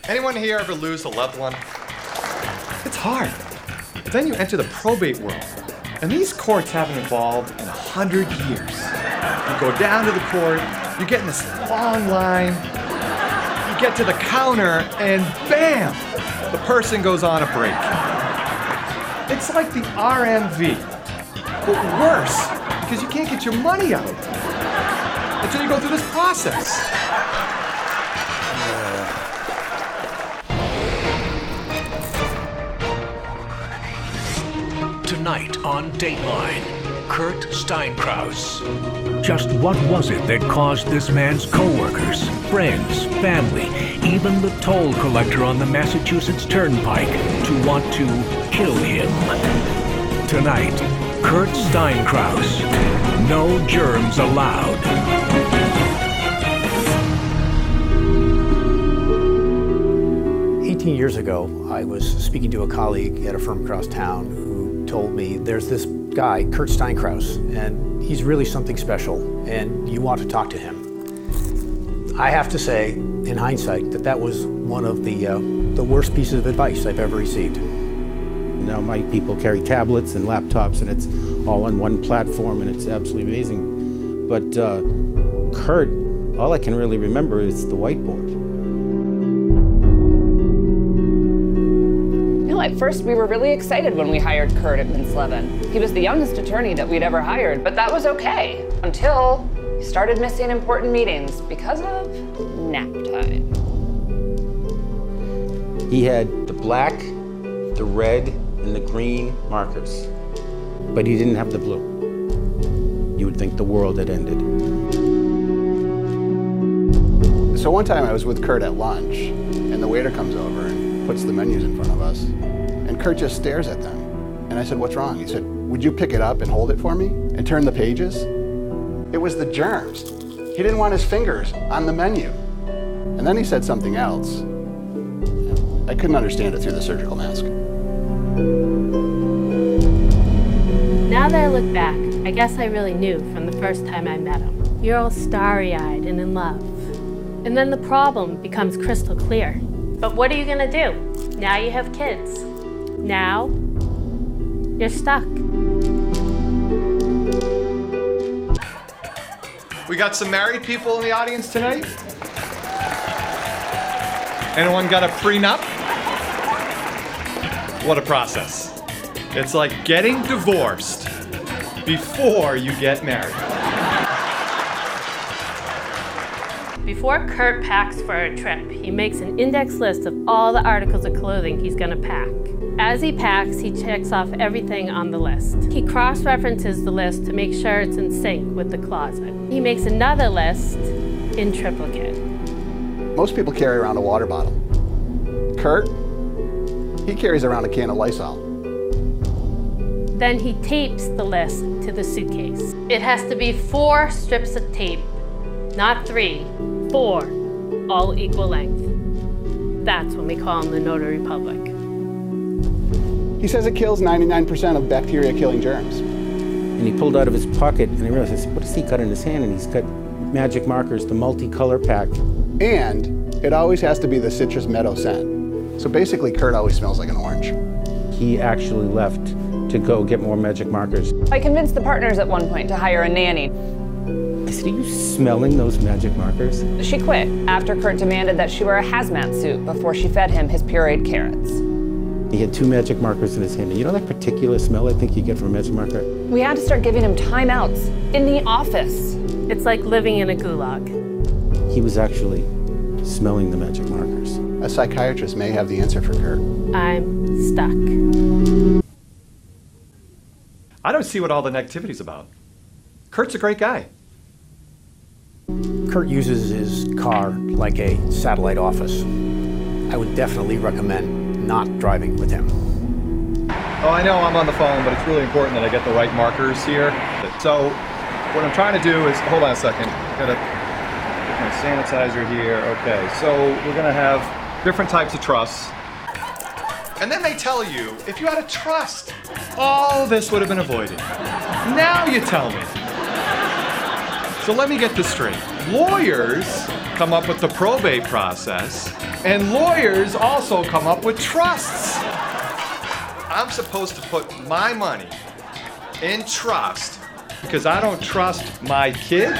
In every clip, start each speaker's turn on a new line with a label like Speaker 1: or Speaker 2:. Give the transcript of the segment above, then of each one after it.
Speaker 1: Anyone here ever lose a loved one? It's hard. But then you enter the probate world, and these courts haven't evolved in 100 years. You go down to the court, you get in this long line, you get to the counter, and bam! The person goes on a break. It's like the RMV, but worse, because you can't get your money out until you go through this process.
Speaker 2: Tonight on Dateline, KurtSteinkrauss. Just what was it that caused this man's co-workers, friends, family, even the toll collector on the Massachusetts Turnpike to want to kill him? Tonight, KurtSteinkrauss. No germs allowed.
Speaker 3: Years ago, I was speaking to a colleague at a firm across town who told me there's this guy, KurtSteinkrauss, and he's really something special, and you want to talk to him. I have to say, in hindsight, that was one of the worst pieces of advice I've ever received.
Speaker 4: Now my people carry tablets and laptops, and it's all on one platform, and it's absolutely amazing. But Kurt, all I can really remember is the whiteboard.
Speaker 5: At first, we were really excited when we hired Kurt at Mintz-Levin. He was the youngest attorney that we'd ever hired, but that was okay until he started missing important meetings because of nap time.
Speaker 4: He had the black, the red, and the green markers, but he didn't have the blue. You would think the world had ended.
Speaker 6: So one time I was with Kurt at lunch, and the waiter comes over and puts the menus in front of us. And Kurt just stares at them. And I said, "What's wrong?" He said, "Would you pick it up and hold it for me and turn the pages?" It was the germs. He didn't want his fingers on the menu. And then he said something else. I couldn't understand it through the surgical mask.
Speaker 7: Now that I look back, I guess I really knew from the first time I met him. You're all starry-eyed and in love. And then the problem becomes crystal clear. But what are you gonna do? Now you have kids. Now, you're stuck.
Speaker 1: We got some married people in the audience tonight. Anyone got a prenup? What a process. It's like getting divorced before you get married.
Speaker 7: Before Kurt packs for a trip, he makes an index list of all the articles of clothing he's gonna pack. As he packs, he checks off everything on the list. He cross-references the list to make sure it's in sync with the closet. He makes another list in triplicate.
Speaker 6: Most people carry around a water bottle. Kurt, he carries around a can of Lysol.
Speaker 7: Then he tapes the list to the suitcase. It has to be 4 strips of tape, not 3, 4, all equal length. That's when we call him the notary public.
Speaker 6: He says it kills 99% of bacteria-killing germs.
Speaker 4: And he pulled out of his pocket, and I realized, what has he got in his hand? And he's got magic markers, the multicolor pack.
Speaker 6: And it always has to be the citrus meadow scent. So basically, Kurt always smells like an orange.
Speaker 4: He actually left to go get more magic markers.
Speaker 5: I convinced the partners at one point to hire a nanny.
Speaker 4: I said, are you smelling those magic markers?
Speaker 5: She quit after Kurt demanded that she wear a hazmat suit before she fed him his pureed carrots.
Speaker 4: He had 2 magic markers in his hand. And you know that particular smell I think you get from a magic marker?
Speaker 5: We had to start giving him timeouts in the office.
Speaker 7: It's like living in a gulag.
Speaker 4: He was actually smelling the magic markers.
Speaker 6: A psychiatrist may have the answer for Kurt.
Speaker 7: I'm stuck.
Speaker 1: I don't see what all the negativity's about. Kurt's a great guy.
Speaker 3: Kurt uses his car like a satellite office. I would definitely recommend not driving with him.
Speaker 1: Oh, I know I'm on the phone, but it's really important that I get the right markers here. So what I'm trying to do is, hold on a second, gotta get my sanitizer here. Okay, so we're gonna have different types of trusts. And then they tell you, if you had a trust, all this would have been avoided. Now you tell me. So let me get this straight. Lawyers come up with the probate process, and lawyers also come up with trusts. I'm supposed to put my money in trust because I don't trust my kids,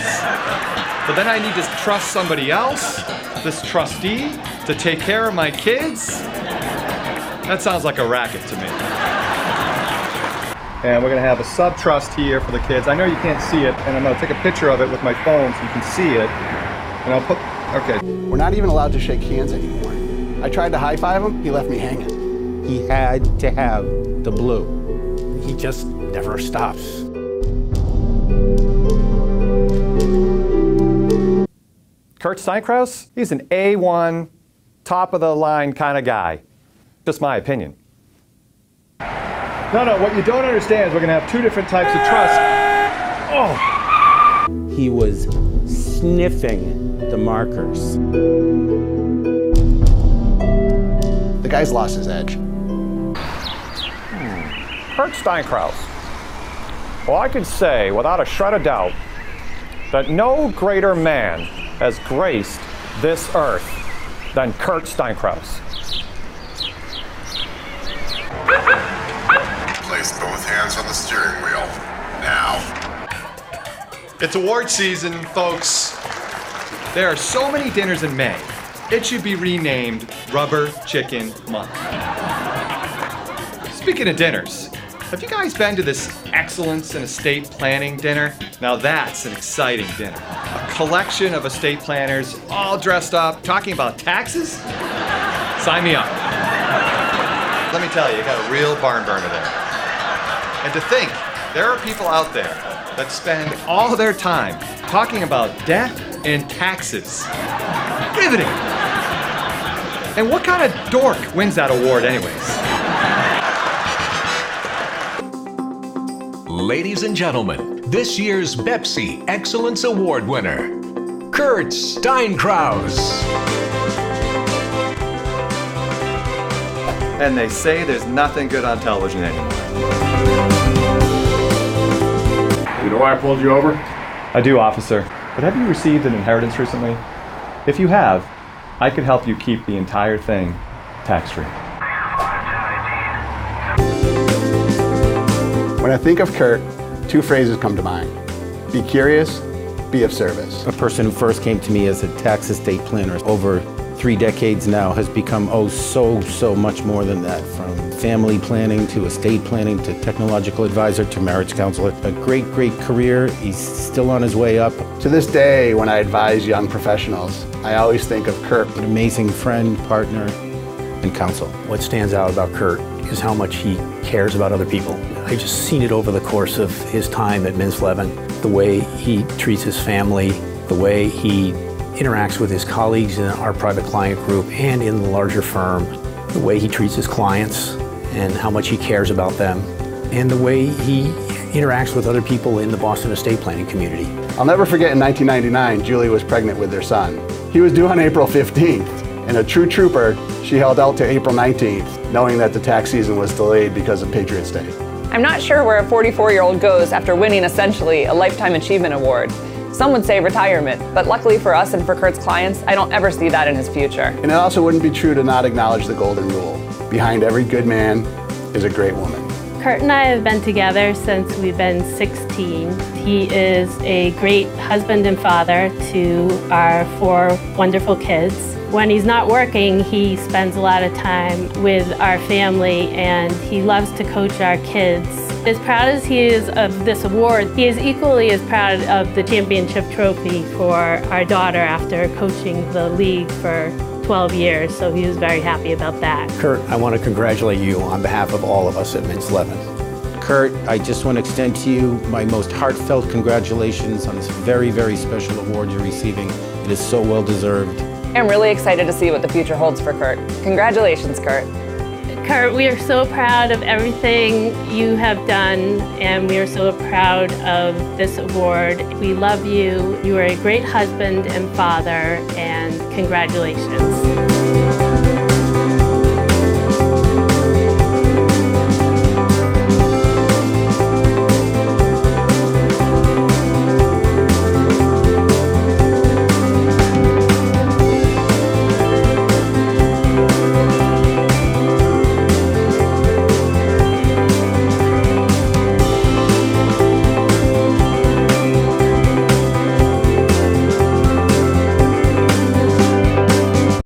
Speaker 1: but then I need to trust somebody else, this trustee, to take care of my kids? That sounds like a racket to me. And we're gonna have a sub-trust here for the kids. I know you can't see it, and I'm gonna take a picture of it with my phone so you can see it. And I'll put, okay.
Speaker 6: We're not even allowed to shake hands anymore. I tried to high-five him, he left me hanging.
Speaker 4: He had to have the blue.
Speaker 3: He just never stops.
Speaker 1: KurtSteinkrauss, he's an A1, top-of-the-line kind of guy. Just my opinion. No, what you don't understand is we're going to have two different types of trust. Oh!
Speaker 4: He was sniffing the markers.
Speaker 6: The guy's lost his edge.
Speaker 1: KurtSteinkrauss. Well, I can say without a shred of doubt that no greater man has graced this earth than KurtSteinkrauss.
Speaker 8: Place both hands on the steering wheel. Now.
Speaker 1: It's award season, folks. There are so many dinners in May. It should be renamed Rubber Chicken Month. Speaking of dinners, have you guys been to this Excellence in Estate Planning dinner? Now that's an exciting dinner. A collection of estate planners all dressed up, talking about taxes? Sign me up. Let me tell you, you got a real barn burner there. And to think, there are people out there that spend all their time talking about death and taxes. Riveting. And what kind of dork wins that award anyways?
Speaker 2: Ladies and gentlemen, this year's Pepsi Excellence Award winner, KurtSteinkrauss.
Speaker 1: And they say there's nothing good on television anymore.
Speaker 9: You know why I pulled you over?
Speaker 1: I do, officer. But have you received an inheritance recently? If you have, I could help you keep the entire thing tax-free.
Speaker 6: When I think of Kurt, two phrases come to mind. Be curious, be of service.
Speaker 4: A person who first came to me as a tax estate planner over 3 decades now has become so much more than that, from family planning to estate planning to technological advisor to marriage counselor. A great career. He's still on his way up.
Speaker 6: To this day, when I advise young professionals, I always think of Kurt.
Speaker 4: An amazing friend, partner, and counsel.
Speaker 3: What stands out about Kurt is how much he cares about other people. I just seen it over the course of his time at Mintz-Levin, the way he treats his family, the way he interacts with his colleagues in our private client group and in the larger firm, the way he treats his clients and how much he cares about them, and the way he interacts with other people in the Boston estate planning community.
Speaker 6: I'll never forget in 1999, Julie was pregnant with their son. He was due on April 15th, and a true trooper, she held out to April 19th, knowing that the tax season was delayed because of Patriots Day.
Speaker 5: I'm not sure where a 44-year-old goes after winning essentially a Lifetime Achievement Award. Some would say retirement, but luckily for us and for Kurt's clients, I don't ever see that in his future.
Speaker 6: And it also wouldn't be true to not acknowledge the golden rule. Behind every good man is a great woman.
Speaker 7: Kurt and I have been together since we've been 16. He is a great husband and father to our 4 wonderful kids. When he's not working, he spends a lot of time with our family, and he loves to coach our kids. As proud as he is of this award, he is equally as proud of the championship trophy for our daughter after coaching the league for 12 years, so he was very happy about that.
Speaker 3: Kurt, I want to congratulate you on behalf of all of us at Mintz-Levin.
Speaker 4: Kurt, I just want to extend to you my most heartfelt congratulations on this very special award you're receiving. It is so well deserved.
Speaker 5: I'm really excited to see what the future holds for Kurt. Congratulations, Kurt.
Speaker 7: Kurt, we are so proud of everything you have done, and we are so proud of this award. We love you. You are a great husband and father, and congratulations.